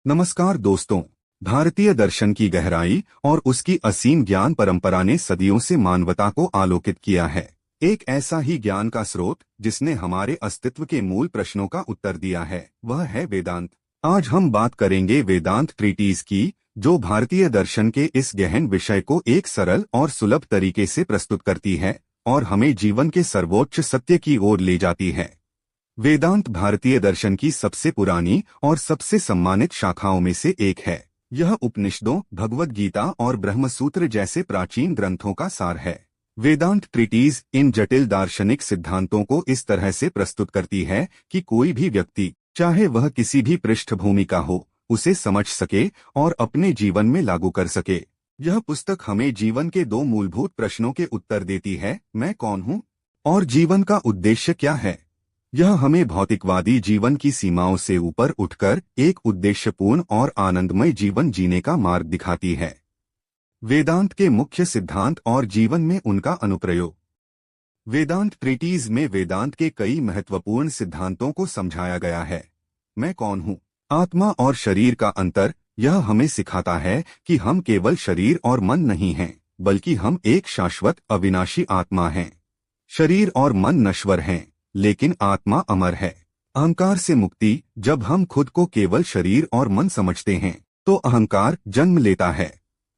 नमस्कार दोस्तों। भारतीय दर्शन की गहराई और उसकी असीम ज्ञान परंपरा ने सदियों से मानवता को आलोकित किया है। एक ऐसा ही ज्ञान का स्रोत जिसने हमारे अस्तित्व के मूल प्रश्नों का उत्तर दिया है, वह है वेदांत। आज हम बात करेंगे वेदांत ट्रीटीज की, जो भारतीय दर्शन के इस गहन विषय को एक सरल और सुलभ तरीके से प्रस्तुत करती है और हमें जीवन के सर्वोच्च सत्य की ओर ले जाती है। वेदांत भारतीय दर्शन की सबसे पुरानी और सबसे सम्मानित शाखाओं में से एक है। यह उपनिषदों, भगवद गीता और ब्रह्मसूत्र जैसे प्राचीन ग्रंथों का सार है। वेदांत ट्रीटीज इन जटिल दार्शनिक सिद्धांतों को इस तरह से प्रस्तुत करती है कि कोई भी व्यक्ति, चाहे वह किसी भी पृष्ठभूमि का हो, उसे समझ सके और अपने जीवन में लागू कर सके। यह पुस्तक हमें जीवन के दो मूलभूत प्रश्नों के उत्तर देती है: मैं कौन हूँ और जीवन का उद्देश्य क्या है। यह हमें भौतिकवादी जीवन की सीमाओं से ऊपर उठकर एक उद्देश्यपूर्ण और आनंदमय जीवन जीने का मार्ग दिखाती है। वेदांत के मुख्य सिद्धांत और जीवन में उनका अनुप्रयोग। वेदांत ट्रीटीज में वेदांत के कई महत्वपूर्ण सिद्धांतों को समझाया गया है। मैं कौन हूँ, आत्मा और शरीर का अंतर। यह हमें सिखाता है कि हम केवल शरीर और मन नहीं हैं, बल्कि हम एक शाश्वत अविनाशी आत्मा हैं। शरीर और मन नश्वर हैं, लेकिन आत्मा अमर है। अहंकार से मुक्ति। जब हम खुद को केवल शरीर और मन समझते हैं, तो अहंकार जन्म लेता है।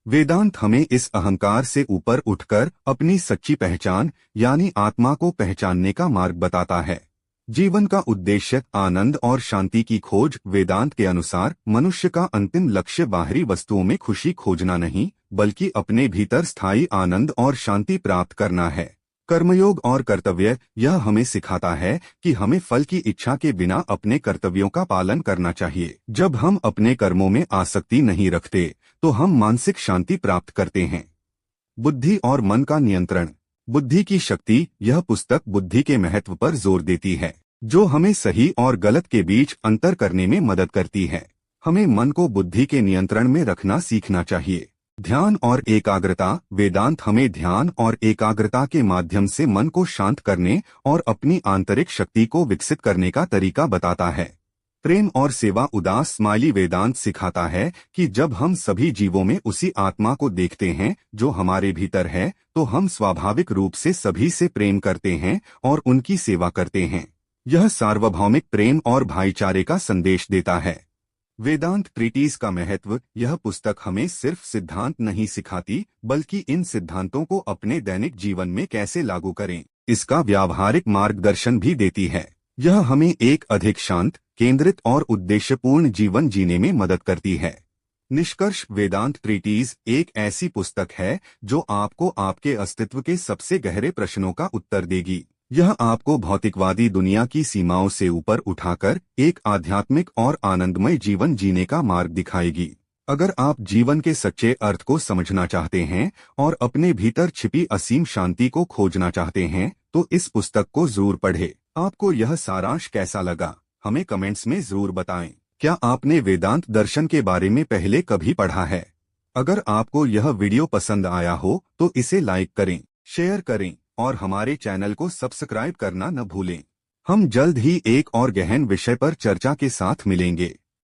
वेदांत हमें इस अहंकार से ऊपर उठकर अपनी सच्ची पहचान यानी आत्मा को पहचानने का मार्ग बताता है। जीवन का उद्देश्य आनंद और शांति की खोज। वेदांत के अनुसार मनुष्य का अंतिम लक्ष्य बाहरी वस्तुओं में खुशी खोजना नहीं, बल्कि अपने भीतर स्थायी आनंद और शांति प्राप्त करना है। कर्मयोग और कर्तव्य। यह हमें सिखाता है कि हमें फल की इच्छा के बिना अपने कर्तव्यों का पालन करना चाहिए। जब हम अपने कर्मों में आसक्ति नहीं रखते, तो हम मानसिक शांति प्राप्त करते हैं। बुद्धि और मन का नियंत्रण। बुद्धि की शक्ति। यह पुस्तक बुद्धि के महत्व पर जोर देती है, जो हमें सही और गलत के बीच अंतर करने में मदद करती है। हमें मन को बुद्धि के नियंत्रण में रखना सीखना चाहिए। ध्यान और एकाग्रता। वेदांत हमें ध्यान और एकाग्रता के माध्यम से मन को शांत करने और अपनी आंतरिक शक्ति को विकसित करने का तरीका बताता है। प्रेम और सेवा। उदास स्माइली। वेदांत सिखाता है कि जब हम सभी जीवों में उसी आत्मा को देखते हैं जो हमारे भीतर है, तो हम स्वाभाविक रूप से सभी से प्रेम करते हैं और उनकी सेवा करते हैं। यह सार्वभौमिक प्रेम और भाईचारे का संदेश देता है। वेदांत ट्रीटीज का महत्व। यह पुस्तक हमें सिर्फ सिद्धांत नहीं सिखाती, बल्कि इन सिद्धांतों को अपने दैनिक जीवन में कैसे लागू करें, इसका व्यावहारिक मार्गदर्शन भी देती है। यह हमें एक अधिक शांत, केंद्रित और उद्देश्यपूर्ण जीवन जीने में मदद करती है। निष्कर्ष। वेदांत ट्रीटीज एक ऐसी पुस्तक है जो आपको आपके अस्तित्व के सबसे गहरे प्रश्नों का उत्तर देगी। यह आपको भौतिकवादी दुनिया की सीमाओं से ऊपर उठाकर एक आध्यात्मिक और आनंदमय जीवन जीने का मार्ग दिखाएगी। अगर आप जीवन के सच्चे अर्थ को समझना चाहते हैं और अपने भीतर छिपी असीम शांति को खोजना चाहते हैं, तो इस पुस्तक को जरूर पढ़ें। आपको यह सारांश कैसा लगा, हमें कमेंट्स में जरूर बताएं। क्या आपने वेदांत दर्शन के बारे में पहले कभी पढ़ा है? अगर आपको यह वीडियो पसंद आया हो तो इसे लाइक करें, शेयर करें और हमारे चैनल को सब्सक्राइब करना न भूलें। हम जल्द ही एक और गहन विषय पर चर्चा के साथ मिलेंगे।